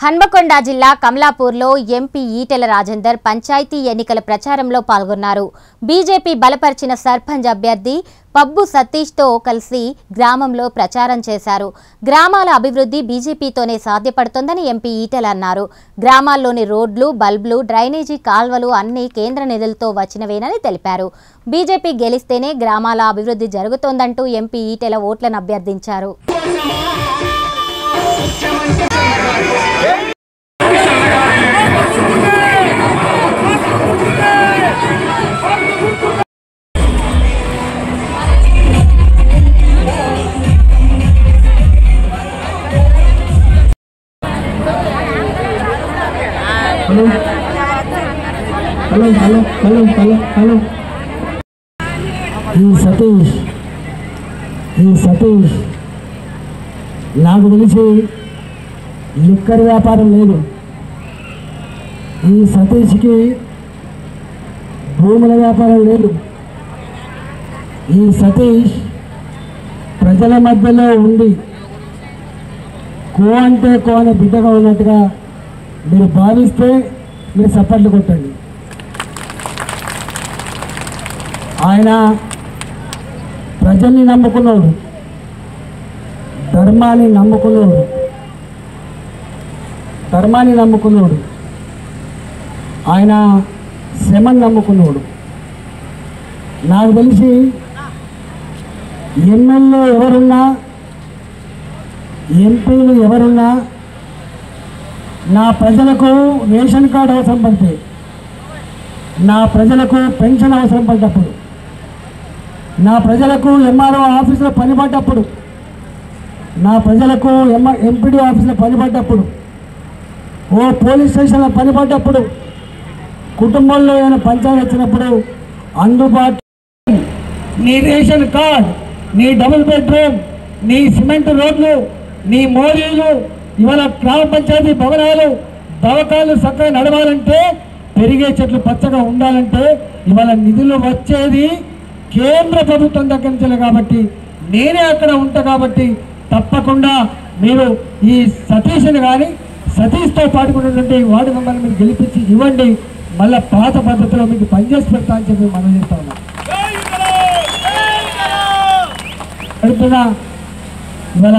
హన్మకొండ జిల్లా కమలాపూర్లో ఎంపీ ఈటెల రాజేందర్ పంచాయతీ ఎన్నికల ప్రచారంలో పాల్గొన్నారు. బీజేపీ బలపరిచిన సర్పంచ్ అభ్యర్థి పబ్బు సతీష్తో కలిసి గ్రామంలో ప్రచారం చేశారు. గ్రామాల అభివృద్ధి బీజేపీతోనే సాధ్యపడుతుందని ఎంపీ ఈటెల అన్నారు. గ్రామాల్లోని రోడ్లు, బల్బులు, డ్రైనేజీ కాల్వలు అన్ని కేంద్ర నిధులతో వచ్చినవేనని తెలిపారు. బీజేపీ గెలిస్తేనే గ్రామాల అభివృద్ధి జరుగుతోందంటూ ఎంపీ ఈటెల ఓట్లను అభ్యర్థించారు. హలో ఈ సతీష్ నాకు తెలిసి లిక్కర్ వ్యాపారం లేదు. ఈ సతీష్కి భూముల వ్యాపారం లేదు. ఈ సతీష్ ప్రజల మధ్యలో ఉండి కో అంటే కో అనే బిడ్డగా ఉన్నట్టుగా మీరు భావిస్తే మీరు చప్పట్లు కొట్టండి. ఆయన ప్రజల్ని నమ్ముకున్నాడు, ధర్మాన్ని నమ్ముకున్నాడు, ఆయన శ్రమను నమ్ముకున్నాడు. నాకు తెలిసి ఎమ్మెల్యే ఎవరున్నా, ఎంపీలు ఎవరున్నా నా ప్రజలకు రేషన్ కార్డు అవసరం పడితే, నా ప్రజలకు పెన్షన్ అవసరం పడ్డప్పుడు, నా ప్రజలకు ఎంఆర్ఓ ఆఫీసులో పనిపడ్డప్పుడు, నా ప్రజలకు ఎంపీడీ ఆఫీసులో పనిపడ్డప్పుడు, ఓ పోలీస్ స్టేషన్లో పనిపడ్డప్పుడు, కుటుంబంలో ఏమైనా పంచాయతీ వచ్చినప్పుడు అందుబాటు నీ రేషన్ కార్డ్, నీ డబుల్ బెడ్రూమ్, నీ సిమెంట్ రోడ్లు, నీ మోరీలు, ఇవాళ గ్రామ పంచాయతీ భవనాలు, దవాఖానాలు చక్కగా నడవాలంటే, పెరిగే చెట్లు పచ్చగా ఉండాలంటే ఇవాళ నిధులు వచ్చేది కేంద్ర ప్రభుత్వం దగ్గర నుంచి కాబట్టి నేనే అక్కడ ఉంటా. కాబట్టి తప్పకుండా మీరు ఈ సతీష్ని కానీ సతీష్తో పాటుకున్నటువంటి వార్డు మెంబర్ని మీరు గెలిపించి ఇవ్వండి. మళ్ళీ పాత పద్ధతిలో మీకు పనిచేసి పెడతా అని చెప్పి మనం చేస్తా ఉన్నాం. ఇవాళ